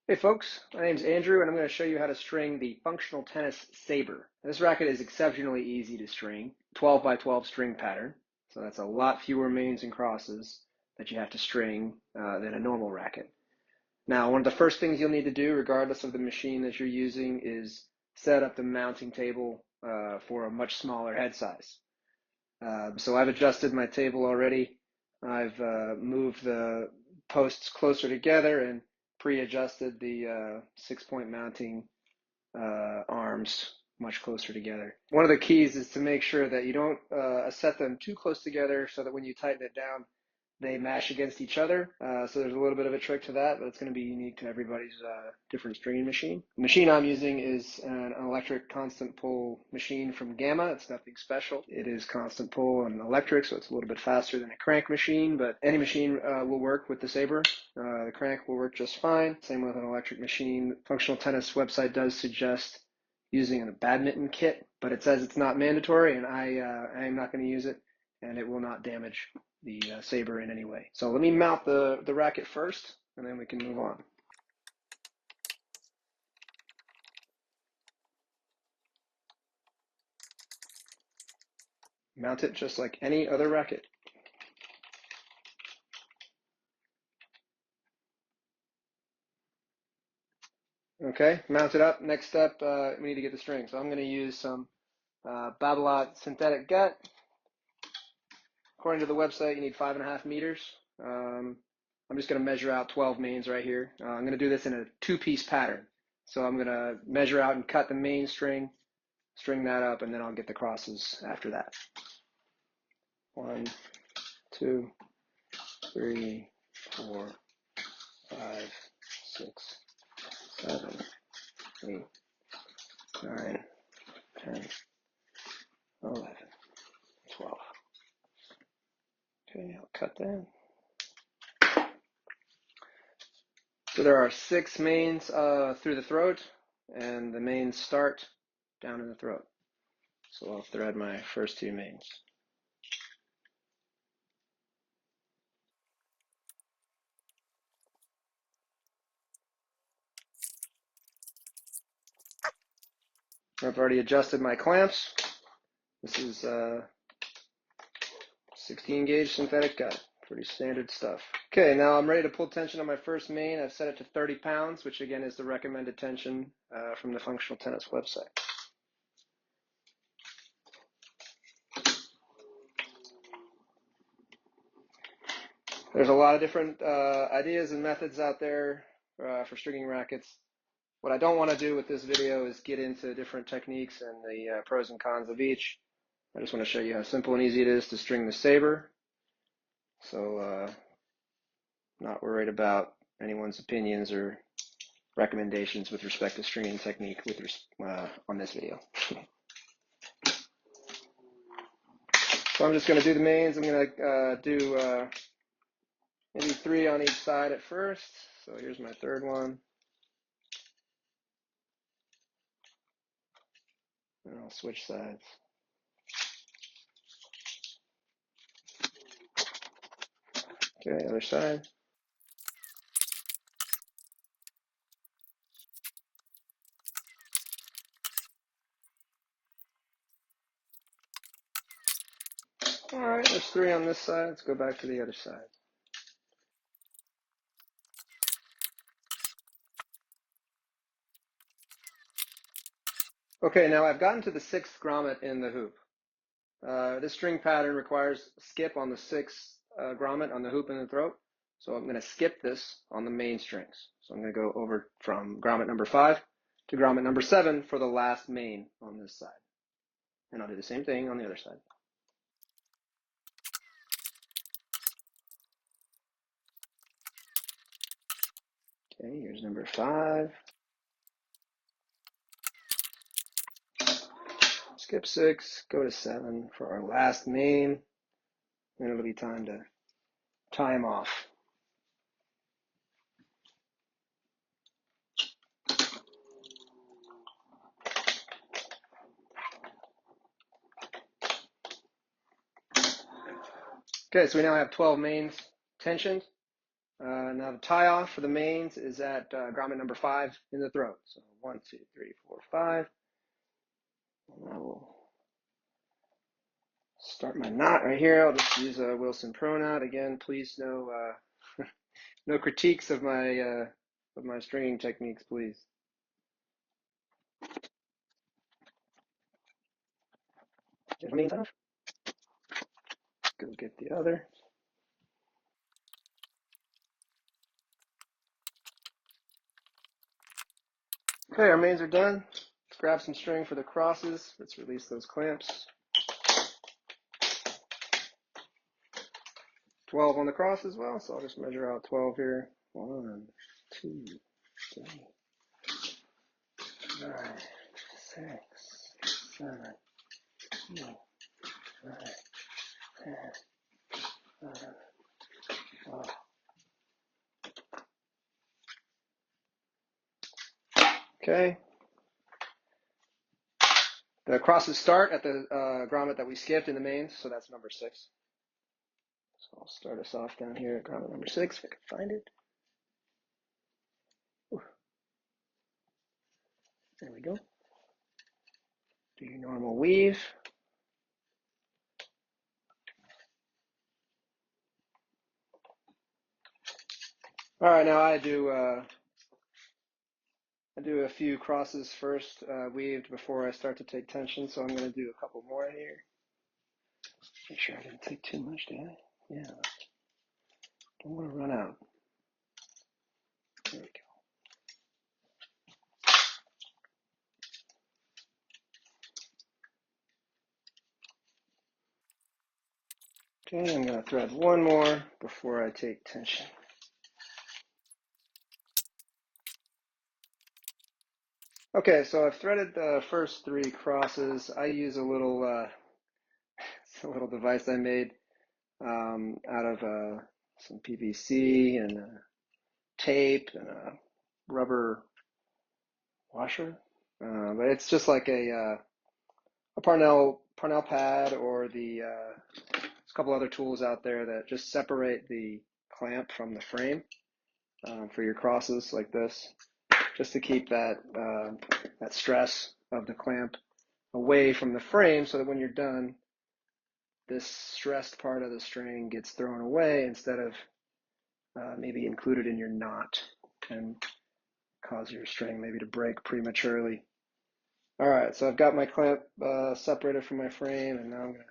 Hey folks, my name's Andrew and I'm going to show you how to string the Functional Tennis Saber. This racket is exceptionally easy to string, 12 by 12 string pattern, so that's a lot fewer mains and crosses that you have to string than a normal racket. Now, one of the first things you'll need to do, regardless of the machine that you're using, is set up the mounting table for a much smaller head size. So I've adjusted my table already. I've moved the posts closer together and pre-adjusted the 6-point mounting arms much closer together. One of the keys is to make sure that you don't set them too close together so that when you tighten it down, they mash against each other. So there's a little bit of a trick to that, but it's going to be unique to everybody's different stringing machine. The machine I'm using is an electric constant pull machine from Gamma. It's nothing special. It is constant pull and electric, so it's a little bit faster than a crank machine, but any machine will work with the Saber. The crank will work just fine. Same with an electric machine. Functional Tennis website does suggest using a badminton kit, but it says it's not mandatory, and I am not going to use it, and it will not damage the Saber in any way. So let me mount the racket first, and then we can move on. Mount it just like any other racket. Okay, mount it up. Next step, we need to get the string. So I'm going to use some Babolat synthetic gut. According to the website, you need 5.5 meters. I'm just going to measure out 12 mains right here. I'm going to do this in a two-piece pattern. So I'm going to measure out and cut the main string, string that up, and then I'll get the crosses after that. 1, 2, 3, 4, 5, 6, 7, 8, 9, 10, 11, 12. Okay, I'll cut that. So there are 6 mains through the throat, and the mains start down in the throat. So I'll thread my first 2 mains. I've already adjusted my clamps. This is 16 gauge synthetic gut. Pretty standard stuff. Okay, now I'm ready to pull tension on my first main. I've set it to 30 pounds, which again is the recommended tension from the Functional Tennis website. There's a lot of different ideas and methods out there for stringing rackets. What I don't want to do with this video is get into different techniques and the pros and cons of each. I just want to show you how simple and easy it is to string the Saber. So not worried about anyone's opinions or recommendations with respect to stringing technique on this video. So I'm just going to do the mains. I'm going to do maybe 3 on each side at first. So here's my third one. And I'll switch sides. Okay, other side. All right, there's 3 on this side. Let's go back to the other side. Okay, now I've gotten to the 6th grommet in the hoop. This string pattern requires skip on the 6th grommet on the hoop in the throat. So I'm going to skip this on the main strings. So I'm going to go over from grommet number 5 to grommet number 7 for the last main on this side. And I'll do the same thing on the other side. Okay, here's number 5. Skip 6, go to 7 for our last main. Then it'll be time to tie them off. Okay, so we now have 12 mains tensioned. Now the tie off for the mains is at grommet number 5 in the throat. So 1, 2, 3, 4, 5. And I will start my knot right here. I'll just use a Wilson Pro knot. Again, please no critiques of my stringing techniques, please. Get the mains off. Go get the other. Okay, our mains are done. Let's grab some string for the crosses. Let's release those clamps. 12 on the cross as well, so I'll just measure out 12 here. 1, 2, 3, 5, 6, 7, 8, 9, 10, 11, 12. Okay. The crosses start at the grommet that we skipped in the mains, so that's number 6. So I'll start us off down here at grommet number 6, if I can find it. Ooh. There we go. Do your normal weave. All right, now I do a few crosses first, weaved before I start to take tension, so I'm going to do a couple more here. Make sure I didn't take too much, did I? Yeah. Don't want to run out. There we go. Okay, I'm going to thread one more before I take tension. Okay, so I've threaded the first 3 crosses. I use a little it's a little device I made out of some PVC and tape and a rubber washer. But it's just like a Parnell pad, or there's a couple other tools out there that just separate the clamp from the frame for your crosses like this, just to keep that stress of the clamp away from the frame, so that when you're done, this stressed part of the string gets thrown away instead of maybe included in your knot and cause your string maybe to break prematurely. All right, so I've got my clamp separated from my frame, and now I'm going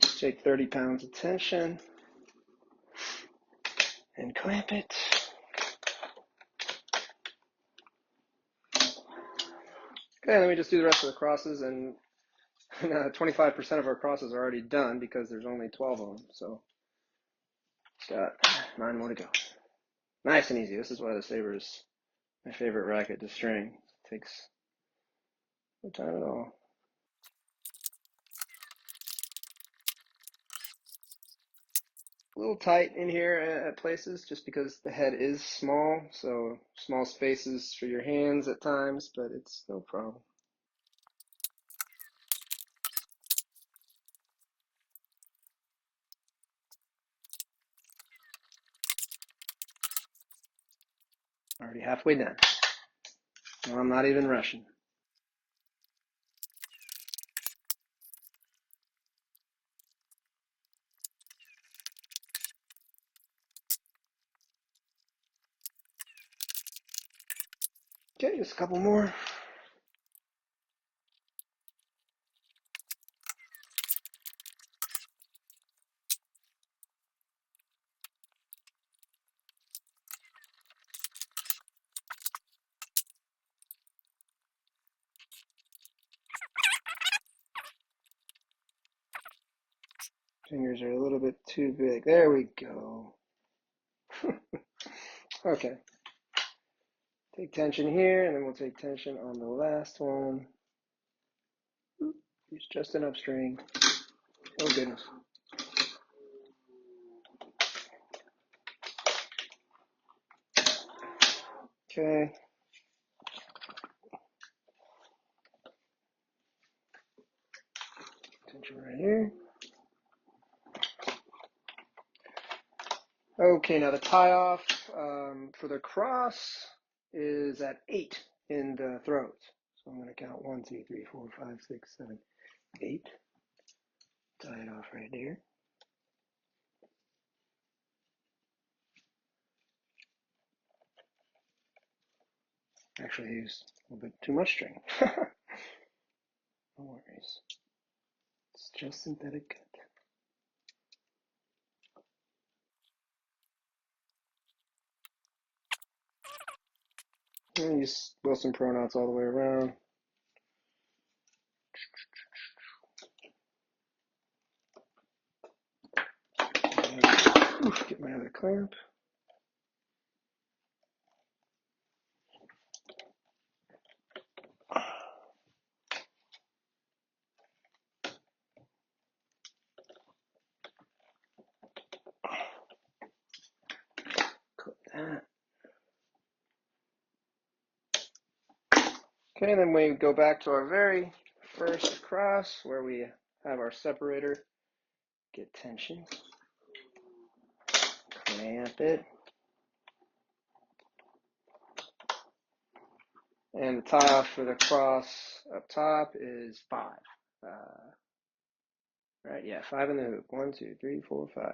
to take 30 pounds of tension and clamp it. Okay, let me just do the rest of the crosses, and 25% of our crosses are already done because there's only 12 of them, so it's got 9 more to go. Nice and easy. This is why the Saber is my favorite racket to string. It takes no time at all. A little tight in here at places just because the head is small, so small spaces for your hands at times, but it's no problem. Already halfway done. Well, I'm not even rushing. Okay, just a couple more. Fingers are a little bit too big. There we go. Okay. Take tension here, and then we'll take tension on the last one. Use just enough string. Oh, goodness. Okay. Tension right here. Okay, now the tie off. for the cross is at 8 in the throat. So I'm going to count 1, 2, 3, 4, 5, 6, 7, 8. Tie it off right there. Actually, used a little bit too much string. No worries. It's just synthetic cut. And use Wilson Pro knots all the way around. Get my other clamp. Clip that. Okay, then we go back to our very first cross where we have our separator. Get tension. Clamp it. And the tie off for the cross up top is 5. Right, yeah, 5 in the hoop. 1, 2, 3, 4, 5.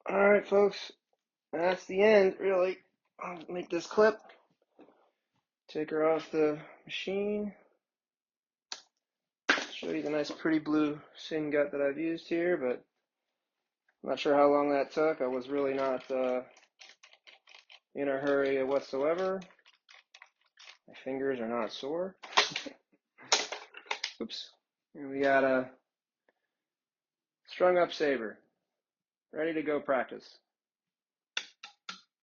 All right, folks, that's the end, really. I'll make this clip. Take her off the machine. Show you the nice pretty blue sin gut that I've used here, but I'm not sure how long that took. I was really not in a hurry whatsoever. My fingers are not sore. Oops. And we got a strung up saber, ready to go practice.